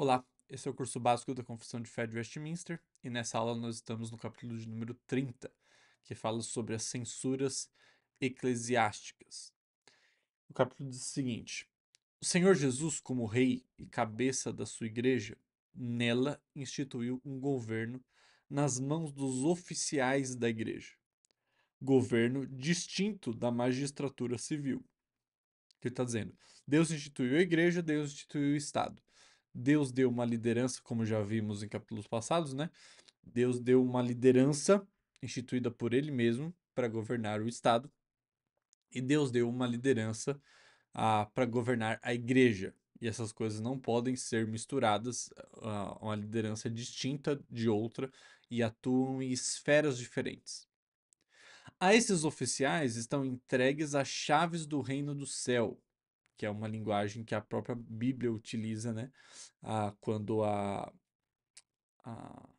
Olá, esse é o curso básico da Confissão de Fé de Westminster e nessa aula nós estamos no capítulo de número 30, que fala sobre as censuras eclesiásticas. O capítulo diz o seguinte: O Senhor Jesus, como rei e cabeça da sua igreja, nela instituiu um governo nas mãos dos oficiais da igreja, governo distinto da magistratura civil. Que ele está dizendo? Deus instituiu a igreja, Deus instituiu o Estado. Deus deu uma liderança, como já vimos em capítulos passados, né? Deus deu uma liderança instituída por ele mesmo para governar o Estado, e Deus deu uma liderança para governar a igreja. E essas coisas não podem ser misturadas, uma liderança distinta de outra e atuam em esferas diferentes. A esses oficiais estão entregues as chaves do reino do céu, que é uma linguagem que a própria Bíblia utiliza, né? Quando a, a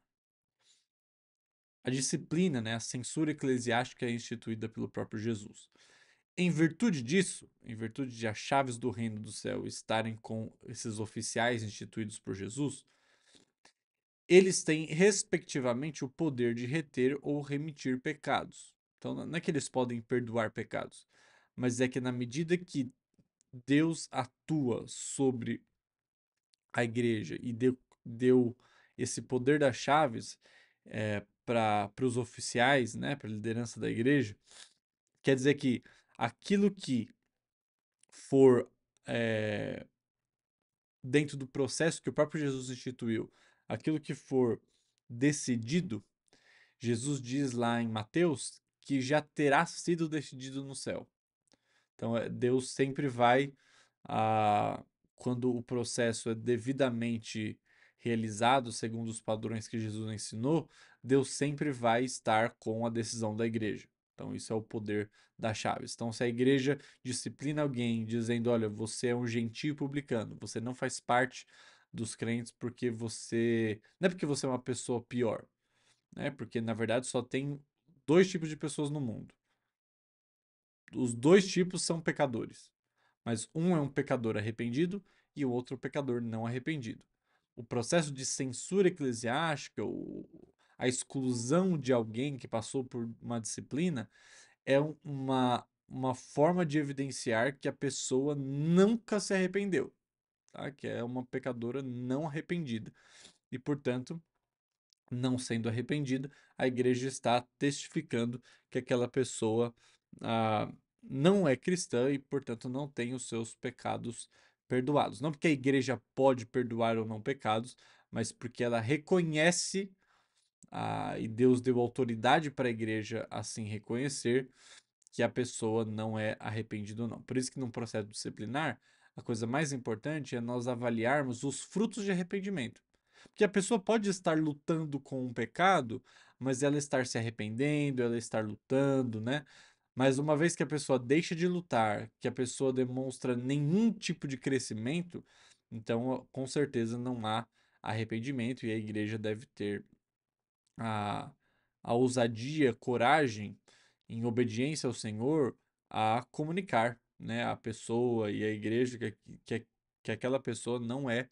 disciplina, né? A censura eclesiástica é instituída pelo próprio Jesus. Em virtude disso, em virtude de as chaves do reino do céu estarem com esses oficiais instituídos por Jesus, eles têm, respectivamente, o poder de reter ou remitir pecados. Então, não é que eles podem perdoar pecados, mas é que na medida que Deus atua sobre a igreja e deu esse poder das chaves para os oficiais, né, para a liderança da igreja, quer dizer que aquilo que for é, dentro do processo que o próprio Jesus instituiu, aquilo que for decidido, Jesus diz lá em Mateus que já terá sido decidido no céu. Então, Deus sempre vai, ah, quando o processo é devidamente realizado, segundo os padrões que Jesus ensinou, Deus sempre vai estar com a decisão da igreja. Então, isso é o poder das chaves. Então, se a igreja disciplina alguém dizendo: olha, você é um gentio publicano, você não faz parte dos crentes porque você. Não é porque você é uma pessoa pior, né? Porque na verdade só tem dois tipos de pessoas no mundo. Os dois tipos são pecadores, mas um é um pecador arrependido e o outro é um pecador não arrependido. O processo de censura eclesiástica, a exclusão de alguém que passou por uma disciplina, é uma forma de evidenciar que a pessoa nunca se arrependeu, tá? Que é uma pecadora não arrependida. E, portanto, não sendo arrependida, a igreja está testificando que aquela pessoa ah, não é cristã e, portanto, não tem os seus pecados perdoados. Não porque a igreja pode perdoar ou não pecados, mas porque ela reconhece, e Deus deu autoridade para a igreja assim reconhecer que a pessoa não é arrependida ou não. Por isso que num processo disciplinar, a coisa mais importante é nós avaliarmos os frutos de arrependimento. Porque a pessoa pode estar lutando com um pecado, mas ela estar se arrependendo, ela estar lutando, né? Mas uma vez que a pessoa deixa de lutar, que a pessoa demonstra nenhum tipo de crescimento, então com certeza não há arrependimento e a igreja deve ter a, a ousadia, coragem, em obediência ao Senhor, a comunicar, né, a pessoa e a igreja que aquela pessoa não é,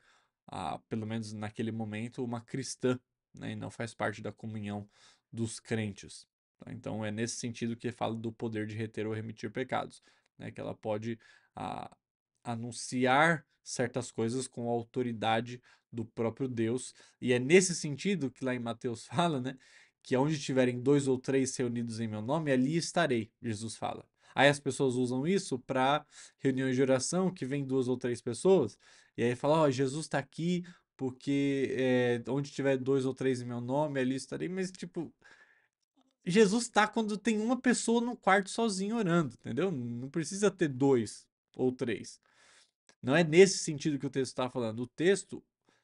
pelo menos naquele momento, uma cristã, né, e não faz parte da comunhão dos crentes. Tá? Então é nesse sentido que fala do poder de reter ou remitir pecados, né, que ela pode ah, anunciar certas coisas com a autoridade do próprio Deus. E é nesse sentido que lá em Mateus fala, né? Que onde tiverem dois ou três reunidos em meu nome, ali estarei, Jesus fala. Aí as pessoas usam isso para reuniões de oração, que vem duas ou três pessoas, e aí fala, ó, oh, Jesus está aqui porque onde tiver dois ou três em meu nome, ali estarei. Mas, tipo, Jesus está quando tem uma pessoa no quarto sozinho orando, entendeu? Não precisa ter dois ou três. Não é nesse sentido que o texto está falando. O texto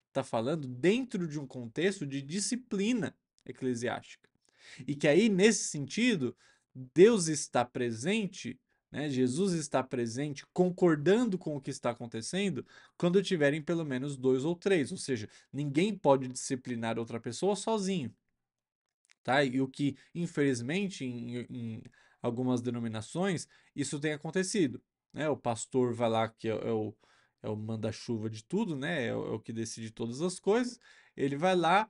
está falando dentro de um contexto de disciplina eclesiástica. E que aí, nesse sentido, Deus está presente, né? Jesus está presente, concordando com o que está acontecendo, quando tiverem pelo menos dois ou três. Ou seja, ninguém pode disciplinar outra pessoa sozinho. Tá? E o que, infelizmente, em algumas denominações, isso tem acontecido. Né? O pastor vai lá, que é o é o manda-chuva de tudo, né? É o que decide todas as coisas. Ele vai lá,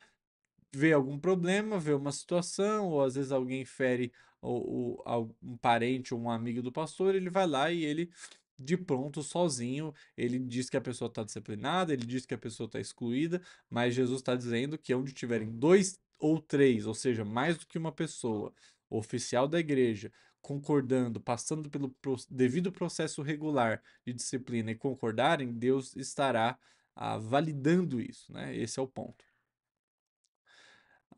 vê algum problema, vê uma situação, ou às vezes alguém fere um parente ou um amigo do pastor, ele vai lá e ele, de pronto, sozinho, ele diz que a pessoa está disciplinada, ele diz que a pessoa está excluída, mas Jesus está dizendo que onde tiverem dois ou três, ou seja, mais do que uma pessoa, oficial da igreja, concordando, passando pelo devido processo regular de disciplina e concordarem, Deus estará validando isso, né? Esse é o ponto.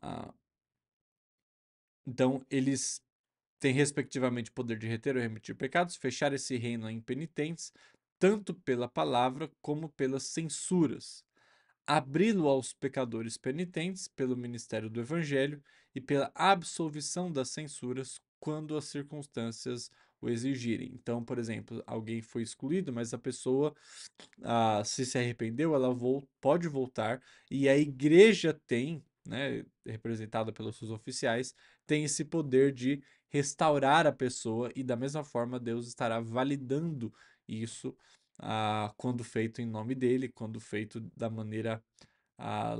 Ah, então, eles têm, respectivamente, poder de reter ou remitir pecados, fechar esse reino a impenitentes, tanto pela palavra como pelas censuras, abri-lo aos pecadores penitentes pelo ministério do evangelho e pela absolvição das censuras quando as circunstâncias o exigirem. Então, por exemplo, alguém foi excluído, mas a pessoa se arrependeu, ela pode voltar e a igreja tem, né, representada pelos seus oficiais, tem esse poder de restaurar a pessoa e da mesma forma Deus estará validando isso quando feito em nome dele, quando feito da maneira ah,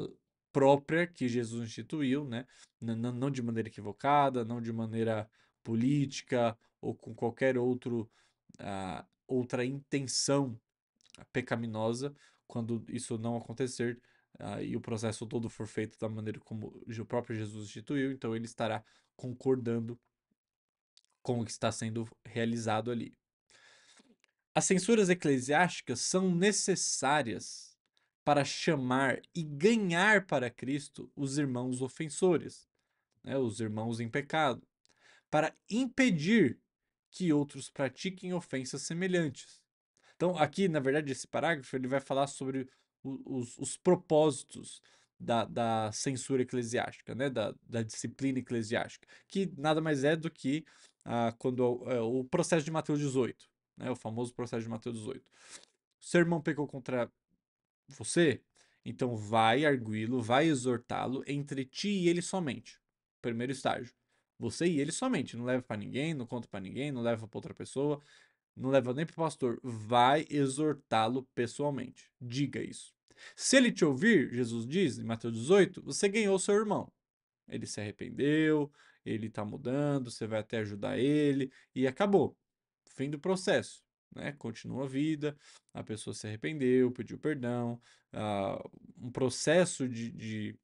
própria que Jesus instituiu, né? Não de maneira equivocada, não de maneira política ou com qualquer outra intenção pecaminosa, quando isso não acontecer e o processo todo for feito da maneira como o próprio Jesus instituiu, então ele estará concordando com o que está sendo realizado ali. As censuras eclesiásticas são necessárias para chamar e ganhar para Cristo os irmãos ofensores, né, os irmãos em pecado, para impedir que outros pratiquem ofensas semelhantes. Então, aqui, na verdade, esse parágrafo ele vai falar sobre os propósitos da censura eclesiástica, né? Da disciplina eclesiástica, que nada mais é do que quando o processo de Mateus 18, né? O famoso processo de Mateus 18. O seu irmão pecou contra você, então vai arguí-lo, vai exortá-lo entre ti e ele somente. Primeiro estágio. Você e ele somente. Não leva para ninguém, não conta para ninguém, não leva para outra pessoa, não leva nem para o pastor. Vai exortá-lo pessoalmente. Diga isso. Se ele te ouvir, Jesus diz em Mateus 18, você ganhou seu irmão. Ele se arrependeu, ele está mudando, você vai até ajudar ele e acabou. Fim do processo. Né? Continua a vida, a pessoa se arrependeu, pediu perdão, um processo de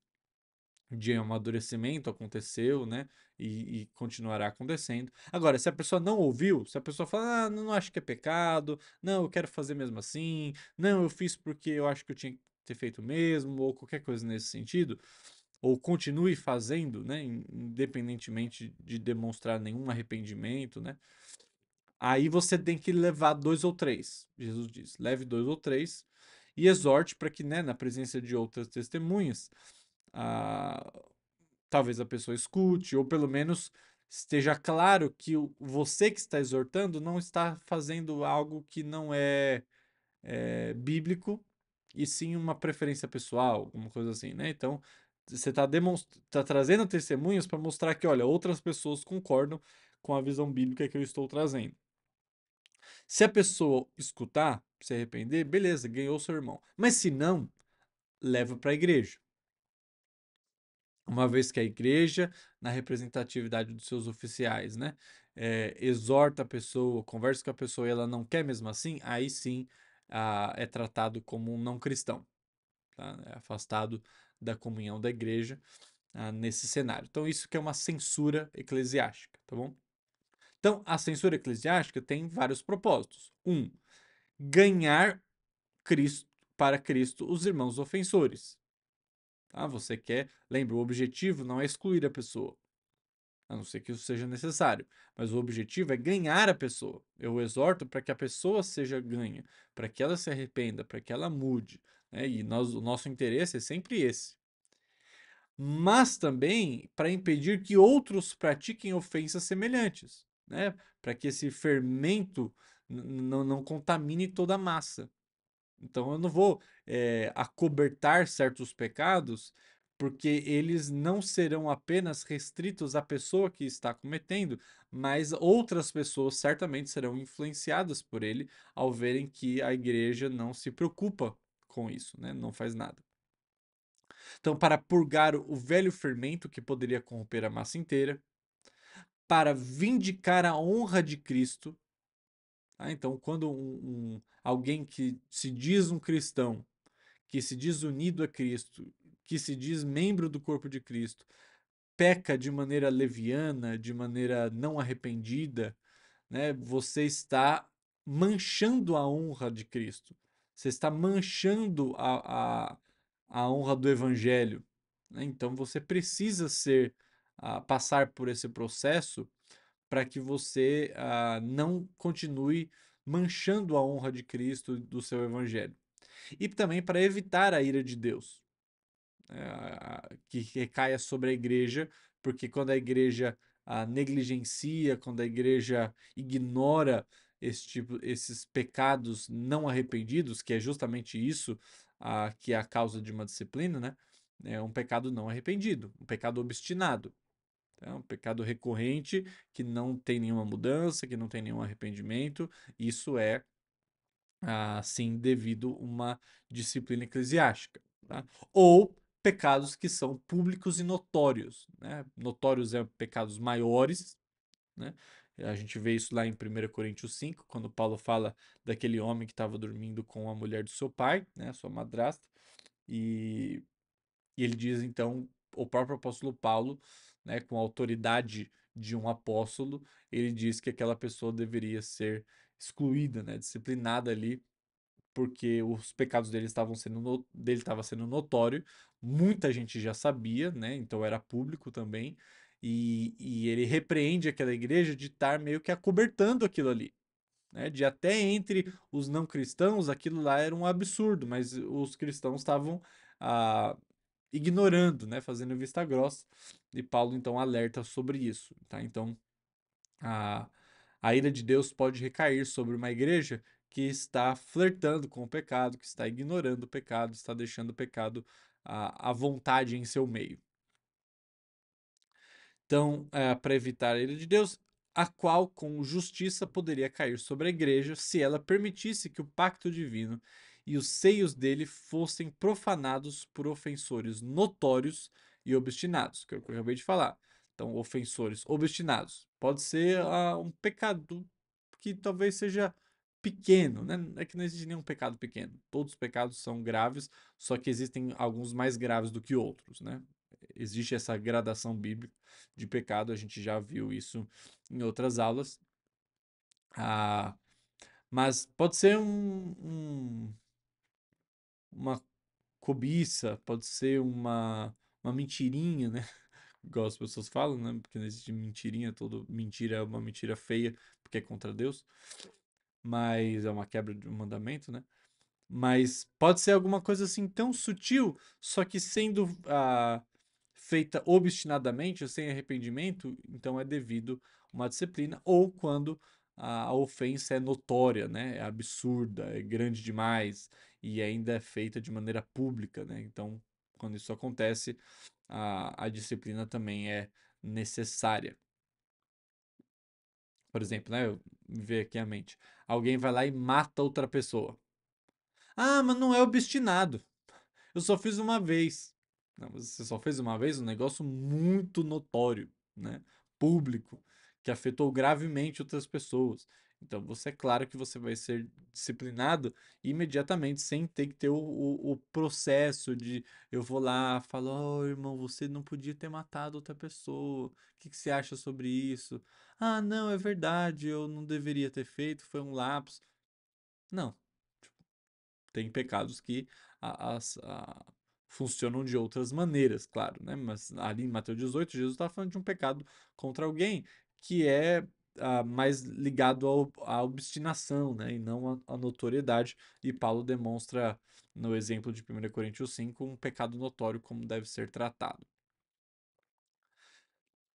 amadurecimento aconteceu, né? E continuará acontecendo. Agora, se a pessoa não ouviu, se a pessoa fala, não acho que é pecado, não, eu quero fazer mesmo assim, não, eu fiz porque eu acho que eu tinha que ter feito mesmo, ou qualquer coisa nesse sentido, ou continue fazendo, né? Independentemente de demonstrar nenhum arrependimento, né? Aí você tem que levar dois ou três. Jesus diz: leve dois ou três e exorte para que, né, na presença de outras testemunhas, ah, talvez a pessoa escute, ou pelo menos esteja claro que você que está exortando não está fazendo algo que não é bíblico, e sim uma preferência pessoal, alguma coisa assim, né? Então, você está trazendo testemunhas para mostrar que, olha, outras pessoas concordam com a visão bíblica que eu estou trazendo. Se a pessoa escutar, se arrepender, beleza, ganhou seu irmão. Mas se não, leva para a igreja. Uma vez que a igreja, na representatividade dos seus oficiais, né, exorta a pessoa, conversa com a pessoa e ela não quer mesmo assim, aí sim é tratado como um não cristão, tá? É afastado da comunhão da igreja nesse cenário. Então, isso que é uma censura eclesiástica, tá bom? Então, a censura eclesiástica tem vários propósitos. Um, ganhar Cristo para Cristo os irmãos ofensores. Tá? Você quer, lembra, o objetivo não é excluir a pessoa, a não ser que isso seja necessário, mas o objetivo é ganhar a pessoa. Eu exorto para que a pessoa seja ganha, para que ela se arrependa, para que ela mude, né? E o nosso interesse é sempre esse. Mas também para impedir que outros pratiquem ofensas semelhantes, né? Para que esse fermento não contamine toda a massa. Então eu não vou acobertar certos pecados porque eles não serão apenas restritos à pessoa que está cometendo, mas outras pessoas certamente serão influenciadas por ele ao verem que a igreja não se preocupa com isso, né? Não faz nada. Então, para purgar o velho fermento que poderia corromper a massa inteira, para vindicar a honra de Cristo. Tá? Então, quando alguém que se diz um cristão, que se diz unido a Cristo, que se diz membro do corpo de Cristo, peca de maneira leviana, de maneira não arrependida, né? Você está manchando a honra de Cristo. Você está manchando a honra do Evangelho. Né? Então você precisa passar por esse processo para que você não continue manchando a honra de Cristo do seu Evangelho. E também para evitar a ira de Deus, que recaia sobre a igreja, porque quando a igreja negligencia, quando a igreja ignora esses pecados não arrependidos, que é justamente isso que é a causa de uma disciplina, né? É um pecado não arrependido, um pecado obstinado. É um pecado recorrente que não tem nenhuma mudança, que não tem nenhum arrependimento. Isso é, sim, devido a uma disciplina eclesiástica. Tá? Ou pecados que são públicos e notórios. Né? Notórios é pecados maiores. Né? A gente vê isso lá em 1 Coríntios 5, quando Paulo fala daquele homem que estava dormindo com a mulher do seu pai, né, sua madrasta, e e ele diz então, o próprio apóstolo Paulo, né, com a autoridade de um apóstolo, ele diz que aquela pessoa deveria ser excluída, né, disciplinada ali, porque os pecados dele dele estava sendo notório, muita gente já sabia, né, então era público também, e ele repreende aquela igreja de estar meio que acobertando aquilo ali. Né, de até entre os não cristãos aquilo lá era um absurdo, mas os cristãos estavam ah, ignorando, né, fazendo vista grossa, e Paulo então alerta sobre isso, tá? Então, a, a ira de Deus pode recair sobre uma igreja que está flertando com o pecado, que está ignorando o pecado, está deixando o pecado à vontade em seu meio. Então, para evitar a ira de Deus, a qual com justiça poderia cair sobre a igreja se ela permitisse que o pacto divino e os seios dele fossem profanados por ofensores notórios e obstinados, que é o que eu acabei de falar. Então, ofensores obstinados. Pode ser um pecado que talvez seja pequeno, né? É que não existe nenhum pecado pequeno. Todos os pecados são graves, só que existem alguns mais graves do que outros, né? Existe essa gradação bíblica de pecado, a gente já viu isso em outras aulas. Ah, mas pode ser uma cobiça, pode ser uma mentirinha, né? Igual as pessoas falam, né? Porque não existe mentirinha, todo mentira é uma mentira feia, porque é contra Deus, mas é uma quebra de um mandamento, né? Mas pode ser alguma coisa assim tão sutil, só que sendo feita obstinadamente, sem arrependimento, então é devido a uma disciplina, ou quando a ofensa é notória, né? É absurda, é grande demais e ainda é feita de maneira pública, né? Então, quando isso acontece, a disciplina também é necessária. Por exemplo, né? Me veio aqui a mente. Alguém vai lá e mata outra pessoa. Ah, mas não é obstinado. Eu só fiz uma vez. Não, mas você só fez uma vez um negócio muito notório, né? Público, que afetou gravemente outras pessoas. Então, você é claro que você vai ser disciplinado imediatamente, sem ter que ter o processo de eu vou lá, falo, oh, irmão, você não podia ter matado outra pessoa. O que que você acha sobre isso? Ah, não, é verdade, eu não deveria ter feito, foi um lapso. Não, tem pecados que funcionam de outras maneiras, claro, né? Mas ali em Mateus 18, Jesus está falando de um pecado contra alguém que é mais ligado à obstinação, né? E não à notoriedade. E Paulo demonstra, no exemplo de 1 Coríntios 5, um pecado notório como deve ser tratado.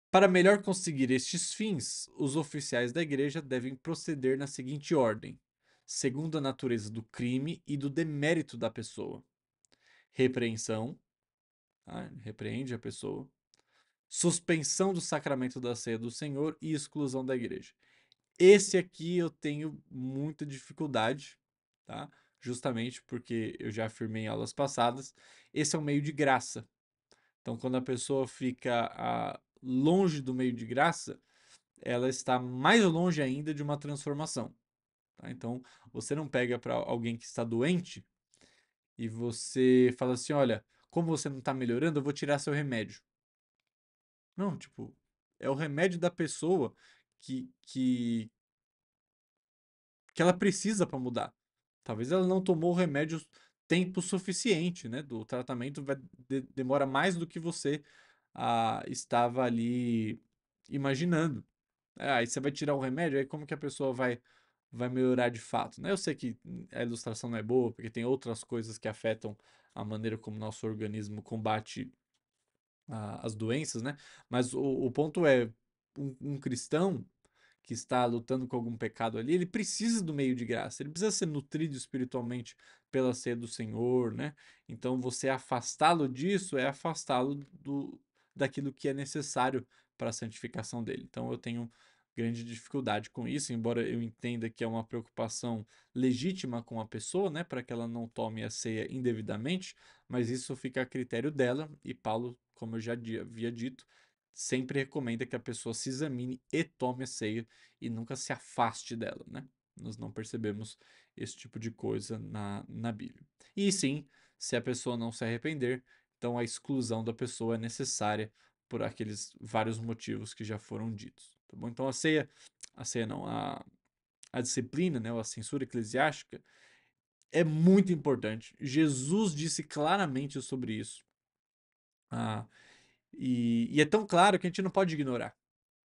Para melhor conseguir estes fins, os oficiais da igreja devem proceder na seguinte ordem, segundo a natureza do crime e do demérito da pessoa: repreensão, tá? Repreende a pessoa. Suspensão do sacramento da ceia do Senhor e exclusão da igreja. Esse aqui eu tenho muita dificuldade, tá? Justamente porque eu já afirmei em aulas passadas, esse é um meio de graça. Então, quando a pessoa fica longe do meio de graça, ela está mais longe ainda de uma transformação. Tá? Então, você não pega para alguém que está doente e você fala assim: olha, como você não está melhorando, eu vou tirar seu remédio. Não, tipo, é o remédio da pessoa que, que, que ela precisa para mudar. Talvez ela não tomou o remédio tempo suficiente, né? Do tratamento demora mais do que você estava ali imaginando. Aí você vai tirar o remédio, aí como que a pessoa vai melhorar de fato, né? Eu sei que a ilustração não é boa, porque tem outras coisas que afetam a maneira como nosso organismo combate as doenças, né? Mas o ponto é, um cristão que está lutando com algum pecado ali, ele precisa do meio de graça, ele precisa ser nutrido espiritualmente pela ceia do Senhor, né? Então você afastá-lo disso é afastá-lo daquilo que é necessário para a santificação dele. Então eu tenho grande dificuldade com isso, embora eu entenda que é uma preocupação legítima com a pessoa, né, para que ela não tome a ceia indevidamente, mas isso fica a critério dela e Paulo, como eu já havia dito, sempre recomenda que a pessoa se examine e tome a ceia e nunca se afaste dela, né? Nós não percebemos esse tipo de coisa na Bíblia. E sim, se a pessoa não se arrepender, então a exclusão da pessoa é necessária por aqueles vários motivos que já foram ditos, tá bom? Então a ceia não, a disciplina, né, ou a censura eclesiástica é muito importante. Jesus disse claramente sobre isso. Ah, e é tão claro que a gente não pode ignorar.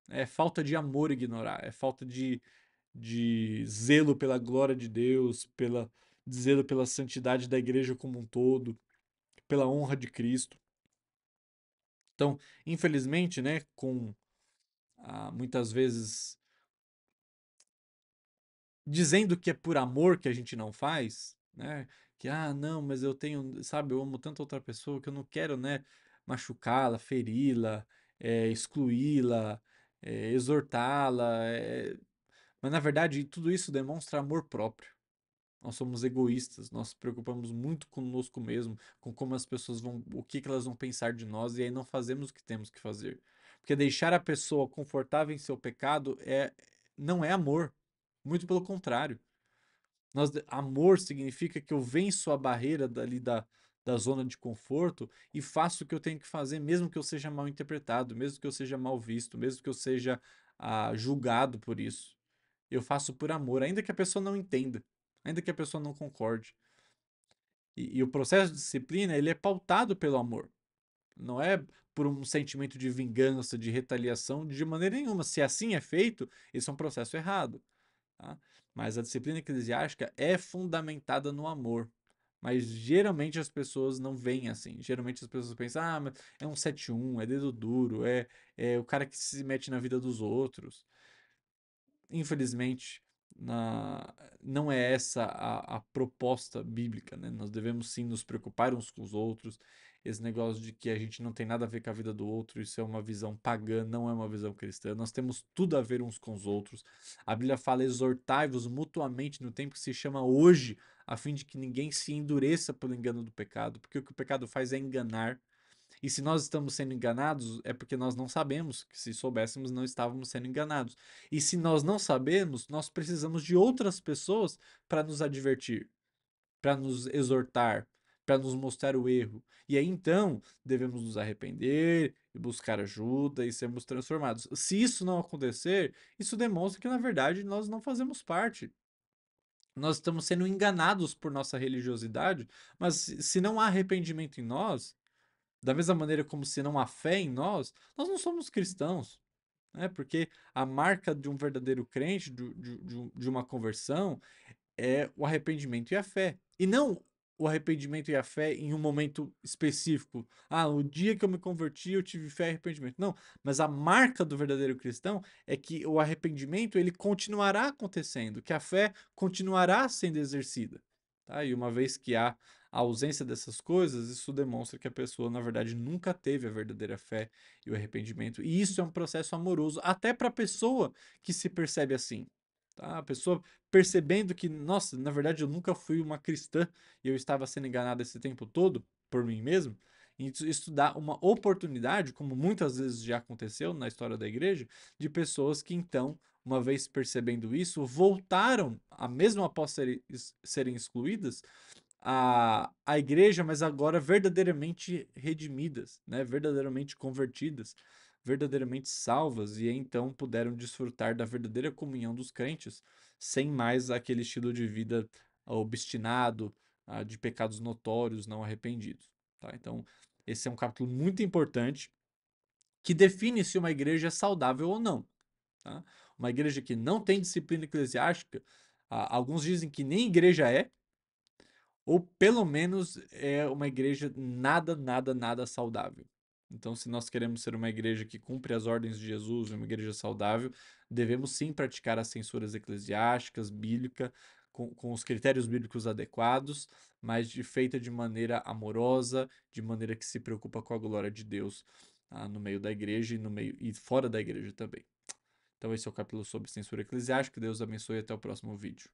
É falta de amor ignorar, é falta de zelo pela glória de Deus, zelo pela santidade da igreja como um todo, pela honra de Cristo. Então, infelizmente, né, com muitas vezes dizendo que é por amor que a gente não faz, né? Que, não, mas eu tenho, sabe, eu amo tanto outra pessoa que eu não quero, né, machucá-la, feri-la, excluí-la, exortá-la. Mas, na verdade, tudo isso demonstra amor próprio. Nós somos egoístas, nós nos preocupamos muito conosco mesmo, com como as pessoas vão, o que que elas vão pensar de nós, e aí não fazemos o que temos que fazer. Porque deixar a pessoa confortável em seu pecado não é amor. Muito pelo contrário. Amor significa que eu venço a barreira da zona de conforto e faço o que eu tenho que fazer, mesmo que eu seja mal interpretado, mesmo que eu seja mal visto, mesmo que eu seja julgado por isso. Eu faço por amor, ainda que a pessoa não entenda, ainda que a pessoa não concorde. E o processo de disciplina, ele é pautado pelo amor. Não é por um sentimento de vingança, de retaliação, de maneira nenhuma. Se assim é feito, esse é um processo errado. Tá? Mas a disciplina eclesiástica é fundamentada no amor. Mas geralmente as pessoas não veem assim. Geralmente as pessoas pensam, mas é um 7-1, é dedo duro, é o cara que se mete na vida dos outros. Infelizmente, não é essa a proposta bíblica, né? Nós devemos sim nos preocupar uns com os outros. Esse negócio de que a gente não tem nada a ver com a vida do outro, isso é uma visão pagã, não é uma visão cristã. Nós temos tudo a ver uns com os outros. A Bíblia fala: exortai-vos mutuamente no tempo que se chama hoje, a fim de que ninguém se endureça pelo engano do pecado, porque o que o pecado faz é enganar. E se nós estamos sendo enganados, é porque nós não sabemos, que se soubéssemos, não estávamos sendo enganados. E se nós não sabemos, nós precisamos de outras pessoas para nos advertir, para nos exortar, para nos mostrar o erro. E aí então devemos nos arrepender e buscar ajuda e sermos transformados. Se isso não acontecer, isso demonstra que na verdade nós não fazemos parte. Nós estamos sendo enganados por nossa religiosidade, mas se não há arrependimento em nós, da mesma maneira como se não há fé em nós, nós não somos cristãos, né? Porque a marca de um verdadeiro crente, de uma conversão, é o arrependimento e a fé. E não o arrependimento e a fé em um momento específico. O dia que eu me converti, eu tive fé e arrependimento. Não, mas a marca do verdadeiro cristão é que o arrependimento ele continuará acontecendo, que a fé continuará sendo exercida. Tá? E uma vez que há a ausência dessas coisas, isso demonstra que a pessoa, na verdade, nunca teve a verdadeira fé e o arrependimento. E isso é um processo amoroso, até para a pessoa que se percebe assim. Tá? A pessoa percebendo que, nossa, na verdade eu nunca fui uma cristã e eu estava sendo enganado esse tempo todo por mim mesmo. Isso dá uma oportunidade, como muitas vezes já aconteceu na história da igreja, de pessoas que então, uma vez percebendo isso, voltaram, mesmo após serem excluídas, a igreja, mas agora verdadeiramente redimidas, né? Verdadeiramente convertidas, verdadeiramente salvas, e então puderam desfrutar da verdadeira comunhão dos crentes, sem mais aquele estilo de vida obstinado, de pecados notórios, não arrependidos. Tá? Então, esse é um capítulo muito importante que define se uma igreja é saudável ou não. Tá? Uma igreja que não tem disciplina eclesiástica, alguns dizem que nem igreja é, ou pelo menos é uma igreja nada saudável. Então, se nós queremos ser uma igreja que cumpre as ordens de Jesus, uma igreja saudável, devemos sim praticar as censuras eclesiásticas, bíblica, com os critérios bíblicos adequados, mas feita de maneira amorosa, de maneira que se preocupa com a glória de Deus, no meio da igreja e no meio e fora da igreja também. Então, esse é o capítulo sobre censura eclesiástica. Deus abençoe e até o próximo vídeo.